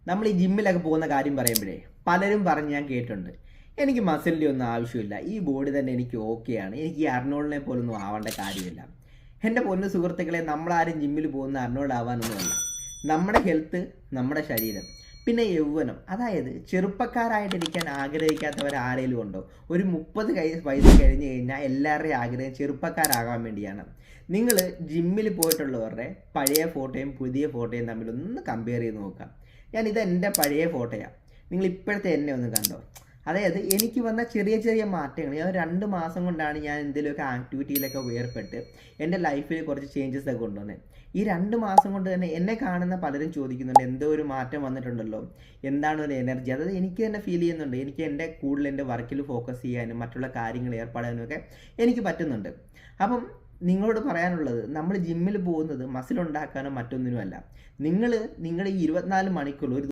നമ്മൾ ഈ ജിമ്മിലൊക്കെ പോകുന്ന കാര്യം പറയുമ്പോഴേ പലരും പറഞ്ഞ് ഞാൻ കേട്ടിട്ടുണ്ട്, എനിക്ക് മസിലിൻ്റെ ഒന്നും ആവശ്യമില്ല, ഈ ബോഡി തന്നെ എനിക്ക് ഓക്കെയാണ്, എനിക്ക് ഈ അർണോൾഡിനെ പോലൊന്നും ആവേണ്ട കാര്യമില്ല. എൻ്റെ പൊന്നു സുഹൃത്തുക്കളെ, നമ്മളാരും ജിമ്മിൽ പോകുന്ന അർണോൾഡ് ആവാനൊന്നുമല്ല. നമ്മുടെ ഹെൽത്ത്, നമ്മുടെ ശരീരം, പിന്നെ യൗവനം, അതായത് ചെറുപ്പക്കാരായിട്ടിരിക്കാൻ ആഗ്രഹിക്കാത്തവർ ആരെങ്കിലും ഉണ്ടോ? ഒരു 30 വയസ്സ് കഴിഞ്ഞ് കഴിഞ്ഞാൽ എല്ലാവരുടെയും ആഗ്രഹം ചെറുപ്പക്കാരാകാൻ വേണ്ടിയാണ്. നിങ്ങൾ ജിമ്മിൽ പോയിട്ടുള്ളവരുടെ പഴയ ഫോട്ടോയും പുതിയ ഫോട്ടോയും തമ്മിൽ ഒന്ന് കമ്പയർ ചെയ്ത് നോക്കാം. ഇത് എൻ്റെ പഴയ ഫോട്ടോയാണ്, നിങ്ങൾ ഇപ്പോഴത്തെ എന്നെ ഒന്ന് കണ്ടോ? അതായത് എനിക്ക് വന്ന ചെറിയ ചെറിയ മാറ്റങ്ങൾ, 2 മാസം കൊണ്ടാണ് ഞാൻ എന്തെങ്കിലുമൊക്കെ ആക്ടിവിറ്റിയിലൊക്കെ ഏർപ്പെട്ട് എൻ്റെ ലൈഫിൽ കുറച്ച് ചേഞ്ചസ് ഒക്കെ കൊണ്ടുവന്നത്. ഈ 2 മാസം കൊണ്ട് തന്നെ എന്നെ കാണുന്ന പലരും ചോദിക്കുന്നുണ്ട്, എന്തോ ഒരു മാറ്റം വന്നിട്ടുണ്ടല്ലോ, എന്താണ് ഒരു എനർജി? അതായത് എനിക്ക് തന്നെ ഫീൽ ചെയ്യുന്നുണ്ട്, എനിക്ക് കൂടുതൽ എൻ്റെ വർക്കിൽ ഫോക്കസ് ചെയ്യാനും മറ്റുള്ള കാര്യങ്ങൾ ഏർപ്പെടാനും ഒക്കെ എനിക്ക് പറ്റുന്നുണ്ട്. അപ്പം നിങ്ങളോട് പറയാനുള്ളത്, നമ്മൾ ജിമ്മിൽ പോകുന്നത് മസിൽ ഉണ്ടാക്കാനോ മറ്റൊന്നിനുമല്ല. നിങ്ങൾ നിങ്ങളുടെ ഈ 24 മണിക്കൂർ ഒരു